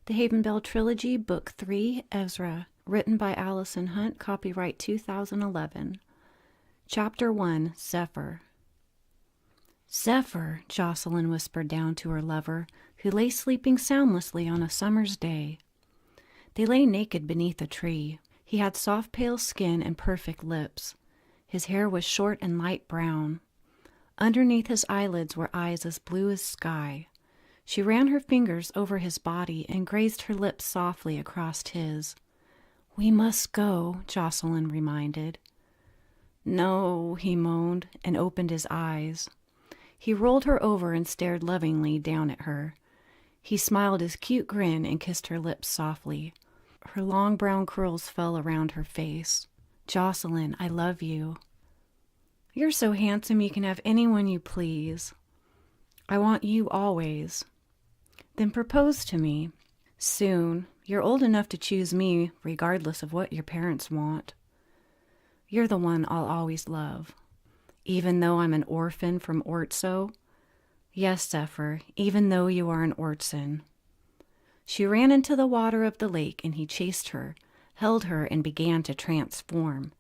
The HAVENBELL Trilogy, Book 3, Ezra, written by Allison Hunt, copyright 2011. Chapter 1, Zephyr. "Zephyr," Jocelyn whispered down to her lover, who lay sleeping soundlessly on a summer's day. They lay naked beneath a tree. He had soft pale skin and perfect lips. His hair was short and light brown. Underneath his eyelids were eyes as blue as sky. She ran her fingers over his body and grazed her lips softly across his. "We must go," Jocelyn reminded. "No," he moaned, and opened his eyes. He rolled her over and stared lovingly down at her. He smiled his cute grin and kissed her lips softly. Her long brown curls fell around her face. "Jocelyn, I love you." "You're so handsome you can have anyone you please." "I want you always." "Then propose to me." "Soon. You're old enough to choose me regardless of what your parents want." "You're the one I'll always love." "Even though I'm an orphan from Ortso?" "Yes, Zephyr, even though you are an Ortson." She ran into the water of the lake, and he chased her, held her, and began to transform.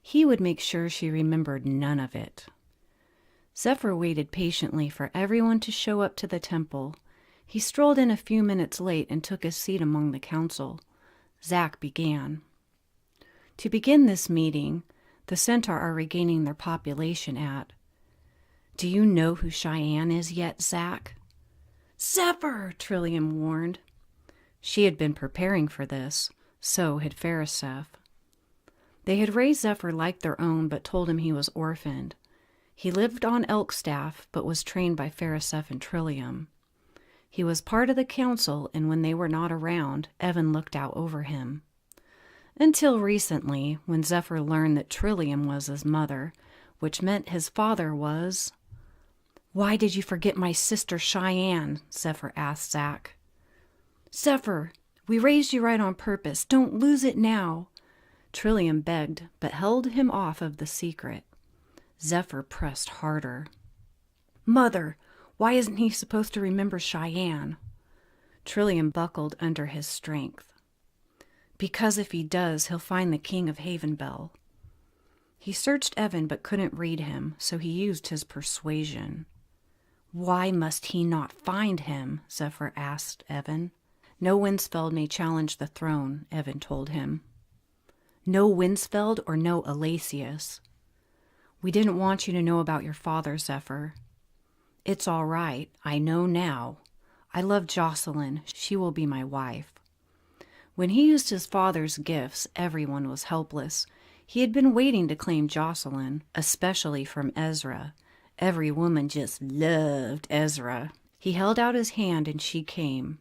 He would make sure she remembered none of it. Zephyr waited patiently for everyone to show up to the temple. He strolled in a few minutes late and took his seat among the council. Zach began. "To begin this meeting, the Centaur are regaining their population at—" "Do you know who Cheyenne is yet, Zach?" "Zephyr!" Trillium warned. She had been preparing for this. So had Phariseph. They had raised Zephyr like their own, but told him he was orphaned. He lived on Elkstaff, but was trained by Phariseph and Trillium. He was part of the council, and when they were not around, Evan looked out over him. Until recently, when Zephyr learned that Trillium was his mother, which meant his father was— "Why did you forget my sister Cheyenne?" Zephyr asked Zach. "Zephyr, we raised you right on purpose. Don't lose it now." Trillium begged, but held him off of the secret. Zephyr pressed harder. "Mother, why isn't he supposed to remember Cheyenne?" Trillium buckled under his strength. "Because if he does, he'll find the king of HAVENBELL." He searched Evan but couldn't read him, so he used his persuasion. "Why must he not find him?" Zephyr asked Evan. "No Winsfeld may challenge the throne," Evan told him. "No Winsfeld or no Alasius." "We didn't want you to know about your father, Zephyr." "It's all right. I know now. I love Jocelyn. She will be my wife." When he used his father's gifts, everyone was helpless. He had been waiting to claim Jocelyn, especially from Ezra. Every woman just loved Ezra. He held out his hand and she came.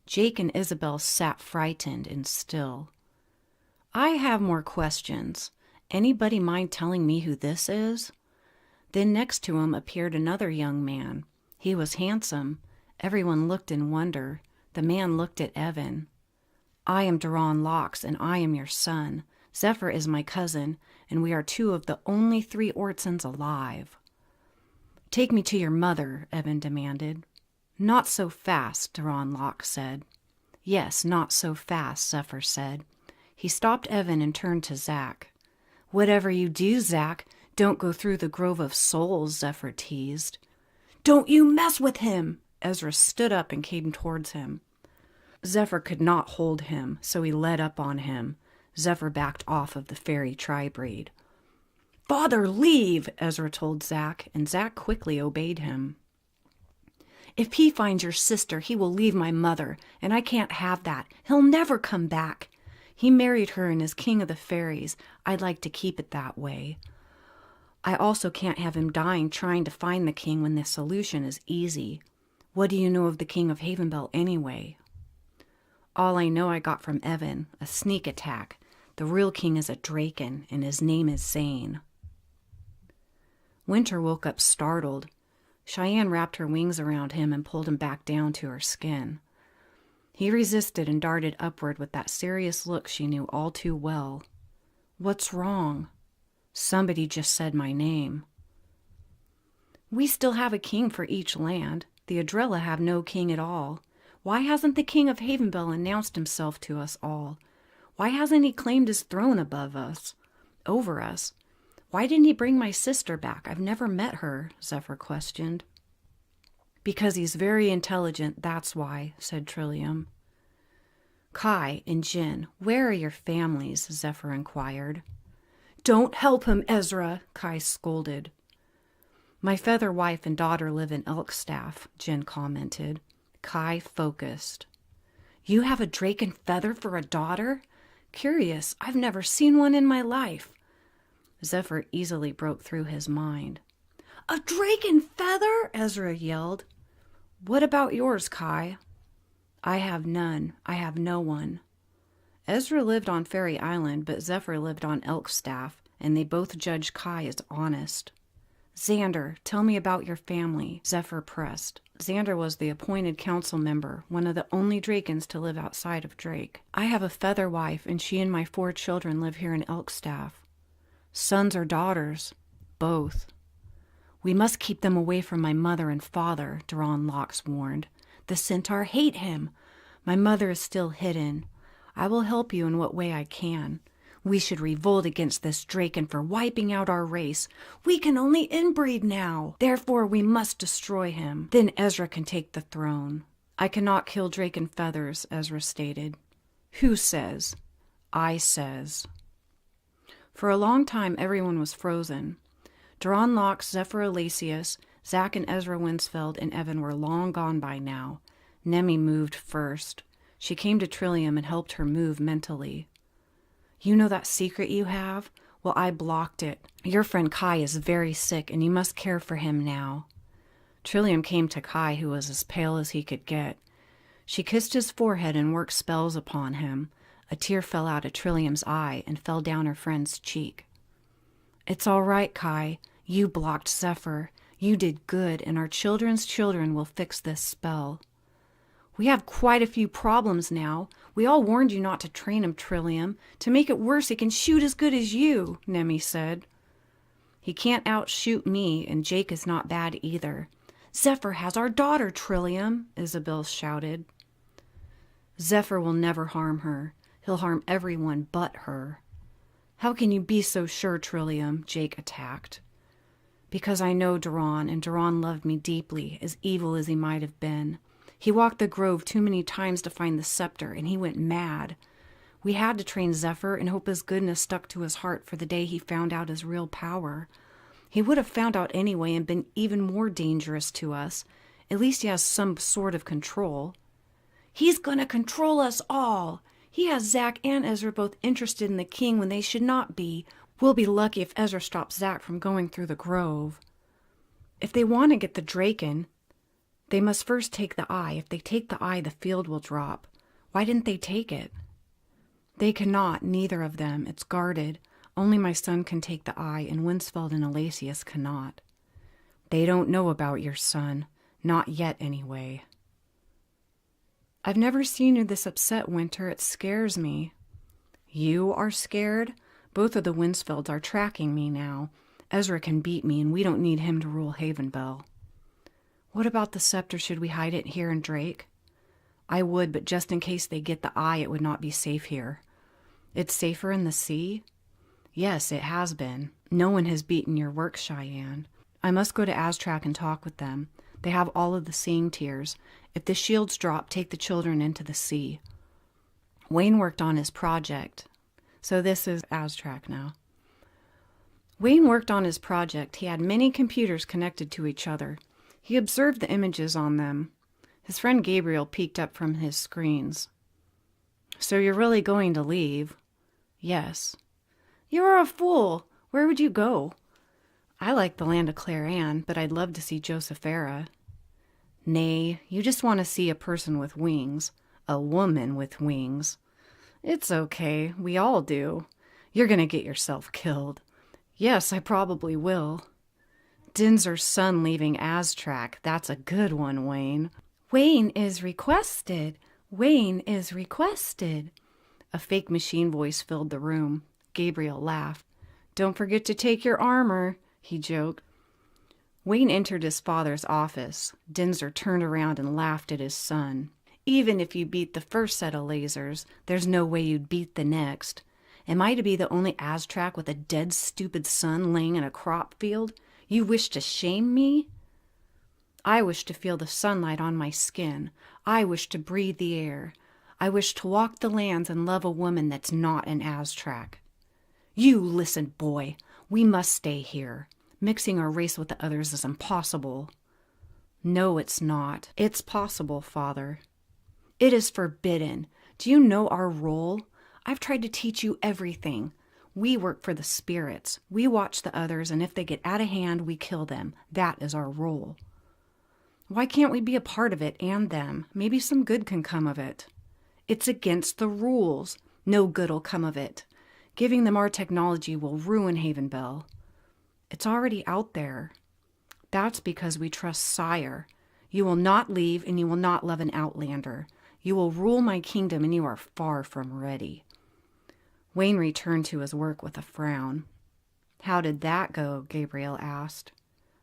Jake and Isabel sat frightened and still. "I have more questions. Anybody mind telling me who this is?" Then next to him appeared another young man. He was handsome. Everyone looked in wonder. The man looked at Evan. "I am Duran Locks, and I am your son. Zephyr is my cousin, and we are two of the only 3 Ortsons alive." "Take me to your mother," Evan demanded. "Not so fast," Duran Locks said. "Yes, not so fast," Zephyr said. He stopped Evan and turned to Zach. "Whatever you do, Zach, don't go through the Grove of Souls," Zephyr teased. "Don't you mess with him!" Ezra stood up and came towards him. Zephyr could not hold him, so he led up on him. Zephyr backed off of the fairy tri-breed. "Father, leave!" Ezra told Zach, and Zach quickly obeyed him. "If he finds your sister, he will leave my mother, and I can't have that. He'll never come back. He married her and is king of the fairies. I'd like to keep it that way. I also can't have him dying trying to find the king when the solution is easy. What do you know of the king of HAVENBELL anyway?" "All I know I got from Evan, a sneak attack. The real king is a Draken, and his name is Zane." Winter woke up startled. Cheyenne wrapped her wings around him and pulled him back down to her skin. He resisted and darted upward with that serious look she knew all too well. "What's wrong?" "Somebody just said my name." "We still have a king for each land. The Adrella have no king at all. Why hasn't the king of Havenbell announced himself to us all? Why hasn't he claimed his throne above us, over us? Why didn't he bring my sister back? I've never met her, Zephyr questioned. Because he's very intelligent, that's why, said Trillium. Kai and Jin, where are your families? Zephyr inquired. Don't help him, Ezra, Kai scolded. My feather wife and daughter live in Elkstaff, Jin commented. Kai focused. You have a drake and feather for a daughter? Curious, I've never seen one in my life. Zephyr easily broke through his mind. A drake and feather? Ezra yelled. What about yours, Kai? I have none. I have no one. Ezra lived on Fairy Island, but Zephyr lived on Elkstaff, and they both judged Kai as honest. Xander, tell me about your family, Zephyr pressed. Xander was the appointed council member, one of the only Drakens to live outside of Drake. I have a feather wife, and she and my 4 children live here in Elkstaff. Sons or daughters? Both. We must keep them away from my mother and father, Duran Locks warned. The centaur hate him. My mother is still hidden. I will help you in what way I can. We should revolt against this Draken for wiping out our race. We can only inbreed now. Therefore, we must destroy him. Then Ezra can take the throne. I cannot kill Draken feathers, Ezra stated. Who says? I says. For a long time, everyone was frozen. Duran Locks, Zephyr Elacius, Zack and Ezra Winsfeld, and Evan were long gone by now. Nemi moved first. She came to Trillium and helped her move mentally. You know that secret you have? Well, I blocked it. Your friend Kai is very sick, and you must care for him now. Trillium came to Kai, who was as pale as he could get. She kissed his forehead and worked spells upon him. A tear fell out of Trillium's eye and fell down her friend's cheek. It's all right, Kai. You blocked Zephyr. You did good, and our children's children will fix this spell. We have quite a few problems now. We all warned you not to train him, Trillium. To make it worse, he can shoot as good as you, Nemi said. He can't outshoot me, and Jake is not bad either. Zephyr has our daughter, Trillium, Isabel shouted. Zephyr will never harm her. He'll harm everyone but her. How can you be so sure, Trillium? Jake attacked. Because I know Duran, and Duran loved me deeply, as evil as he might have been. He walked the grove too many times to find the scepter, and he went mad. We had to train Zephyr and hope his goodness stuck to his heart for the day he found out his real power. He would have found out anyway and been even more dangerous to us. At least he has some sort of control. He's gonna control us all. He has Zack and Ezra both interested in the king when they should not be. We'll be lucky if Ezra stops Zack from going through the grove. If they want to get the Draken, they must first take the eye. If they take the eye, the field will drop. Why didn't they take it? They cannot, neither of them. It's guarded. Only my son can take the eye, and Winsfeld and Elacius cannot. They don't know about your son. Not yet, anyway. I've never seen you this upset, Winter. It scares me. You are scared? Both of the Winsfelds are tracking me now. Ezra can beat me, and we don't need him to rule Havenbell. What about the scepter? Should we hide it here in Drake? I would, but just in case they get the eye, it would not be safe here. It's safer in the sea? Yes, it has been. No one has beaten your work, Cheyenne. I must go to Aztrac and talk with them. They have all of the seeing tears. If the shields drop, take the children into the sea. Wayne worked on his project. So this is Aztrac now. Wayne worked on his project. He had many computers connected to each other. He observed the images on them. His friend Gabriel peeked up from his screens. So you're really going to leave? Yes. You're a fool. Where would you go? I like the land of Claire Anne, but I'd love to see Josephera. Nay, you just want to see a person with wings. A woman with wings. It's okay. We all do. You're going to get yourself killed. Yes, I probably will. Dinzer's son leaving Aztrac. That's a good one, Wayne. Wayne is requested. Wayne is requested. A fake machine voice filled the room. Gabriel laughed. Don't forget to take your armor, he joked. Wayne entered his father's office. Dinzer turned around and laughed at his son. Even if you beat the first set of lasers, there's no way you'd beat the next. Am I to be the only Aztrac with a dead, stupid son laying in a crop field? You wish to shame me? I wish to feel the sunlight on my skin. I wish to breathe the air. I wish to walk the lands and love a woman that's not an Aztrac. You listen, boy. We must stay here. Mixing our race with the others is impossible. No, it's not. It's possible, Father. It is forbidden. Do you know our role? I've tried to teach you everything. We work for the spirits. We watch the others, and if they get out of hand, we kill them. That is our role. Why can't we be a part of it and them? Maybe some good can come of it. It's against the rules. No good'll come of it. Giving them our technology will ruin HAVENBELL. It's already out there. That's because we trust Sire. You will not leave, and you will not love an outlander. You will rule my kingdom, and you are far from ready. Wayne returned to his work with a frown. How did that go? Gabriel asked.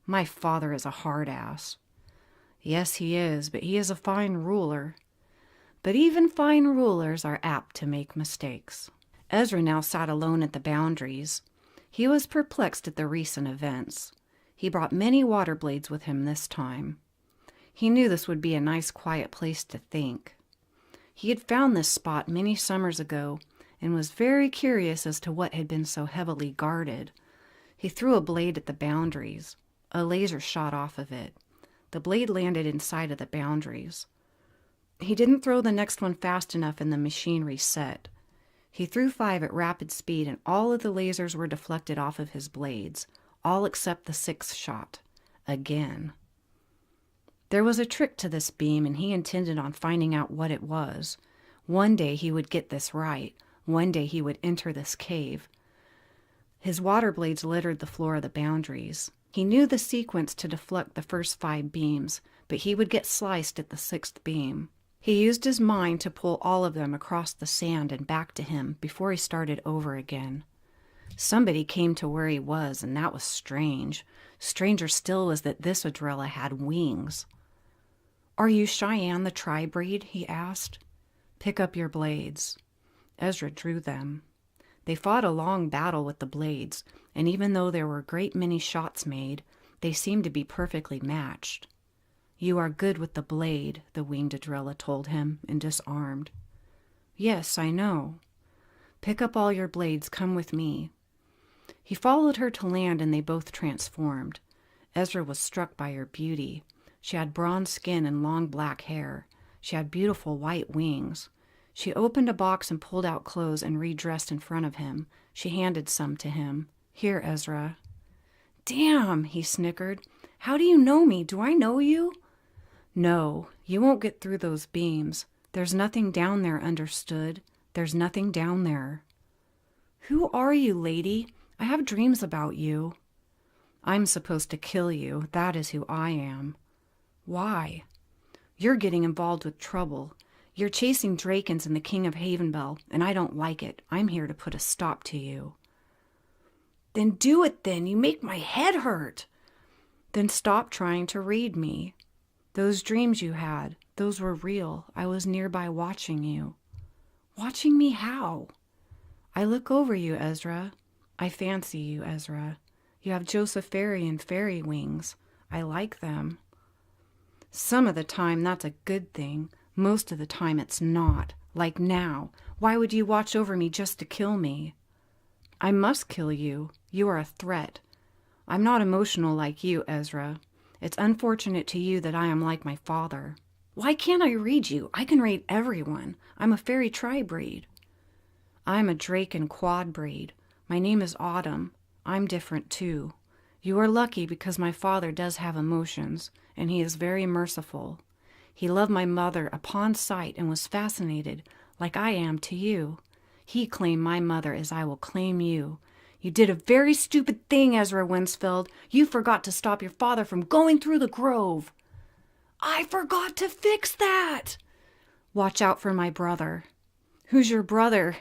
My father is a hard ass. Yes, he is, but he is a fine ruler. But even fine rulers are apt to make mistakes. Ezra now sat alone at the boundaries. He was perplexed at the recent events. He brought many water blades with him this time. He knew this would be a nice quiet place to think. He had found this spot many summers ago and was very curious as to what had been so heavily guarded. He threw a blade at the boundaries. A laser shot off of it. The blade landed inside of the boundaries. He didn't throw the next one fast enough and the machine reset. He threw 5 at rapid speed and all of the lasers were deflected off of his blades, all except the 6th shot. Again. There was a trick to this beam and he intended on finding out what it was. One day he would get this right. One day he would enter this cave. His water blades littered the floor of the boundaries. He knew the sequence to deflect the first 5 beams, but he would get sliced at the 6th beam. He used his mind to pull all of them across the sand and back to him before he started over again. Somebody came to where he was, and that was strange. Stranger still was that this Adrella had wings. Are you Cheyenne the tri-breed? He asked. Pick up your blades. Ezra drew them. They fought a long battle with the blades, and even though there were a great many shots made, they seemed to be perfectly matched. You are good with the blade, the winged Adrella told him, and disarmed. Yes, I know. Pick up all your blades, come with me. He followed her to land, and they both transformed. Ezra was struck by her beauty. She had bronze skin and long black hair. She had beautiful white wings. She opened a box and pulled out clothes and redressed in front of him. She handed some to him. Here, Ezra. Damn, he snickered. How do you know me? Do I know you? No, you won't get through those beams. There's nothing down there, understood? There's nothing down there. Who are you, lady? I have dreams about you. I'm supposed to kill you. That is who I am. Why? You're getting involved with trouble. You're chasing Drakens and the King of HAVENBELL, and I don't like it. I'm here to put a stop to you. Then do it then. You make my head hurt. Then stop trying to read me. Those dreams you had, those were real. I was nearby watching you. Watching me how? I look over you, Ezra. I fancy you, Ezra. You have Josepharian fairy wings. I like them. Some of the time that's a good thing. Most of the time it's not. Like now. Why would you watch over me just to kill me? I must kill you. You are a threat. I'm not emotional like you, Ezra. It's unfortunate to you that I am like my father. Why can't I read you? I can read everyone. I'm a fairy tri-breed. I'm a drake and quad breed. My name is Autumn. I'm different too. You are lucky because my father does have emotions, and he is very merciful. He loved my mother upon sight and was fascinated, like I am to you. He claimed my mother as I will claim you. You did a very stupid thing, Ezra Winsfeld. You forgot to stop your father from going through the grove. I forgot to fix that. Watch out for my brother. Who's your brother?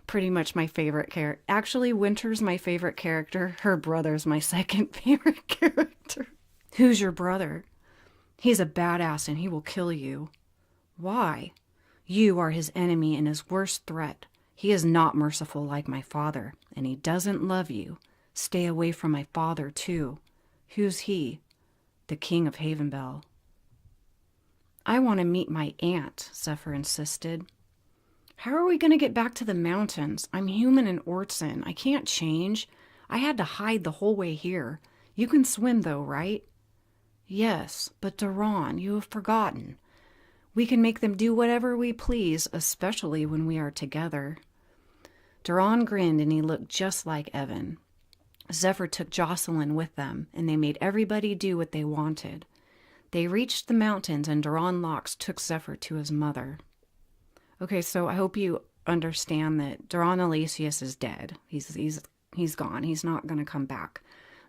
Pretty much my favorite character. Actually, Winter's my favorite character. Her brother's my second favorite character. Who's your brother? He's a badass and he will kill you. Why? You are his enemy and his worst threat. He is not merciful like my father, and he doesn't love you. Stay away from my father, too. Who's he? The king of HAVENBELL. I want to meet my aunt, Zephyr insisted. How are we going to get back to the mountains? I'm human in Ortson. I can't change. I had to hide the whole way here. You can swim, though, right? Yes, but Duran, you have forgotten. We can make them do whatever we please, especially when we are together. Duran grinned, and he looked just like Evan. Zephyr took Jocelyn with them, and they made everybody do what they wanted. They reached the mountains, and Duran Locks took Zephyr to his mother. Okay, so I hope you understand that Duran Alesius is dead. He's gone. He's not going to come back.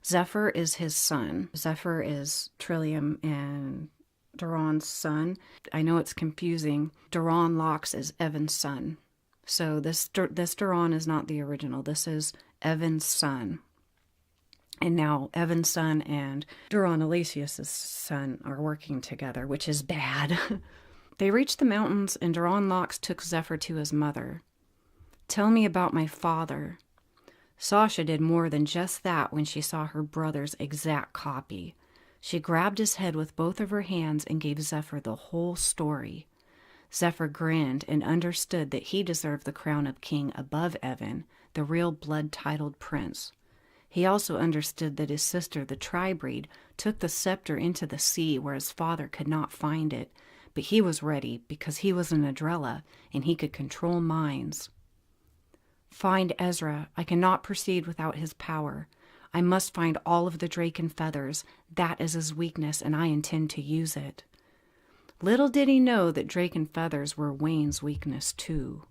Zephyr is his son. Zephyr is Trillium and Duran's son. I know it's confusing. Duran Locks is Evan's son. So this Duran is not the original. This is Evan's son. And now Evan's son and Duran Alesius' son are working together, which is bad. They reached the mountains, and Duran Locks took Zephyr to his mother. Tell me about my father. Sasha did more than just that when she saw her brother's exact copy. She grabbed his head with both of her hands and gave Zephyr the whole story. Zephyr grinned and understood that he deserved the crown of king above Evan, the real blood-titled prince. He also understood that his sister, the Tri-Breed, took the scepter into the sea where his father could not find it, but he was ready because he was an Adrella and he could control minds. Find Ezra. I cannot proceed without his power. I must find all of the drake and feathers. That is his weakness, and I intend to use it. Little did he know that drake and feathers were Wayne's weakness, too.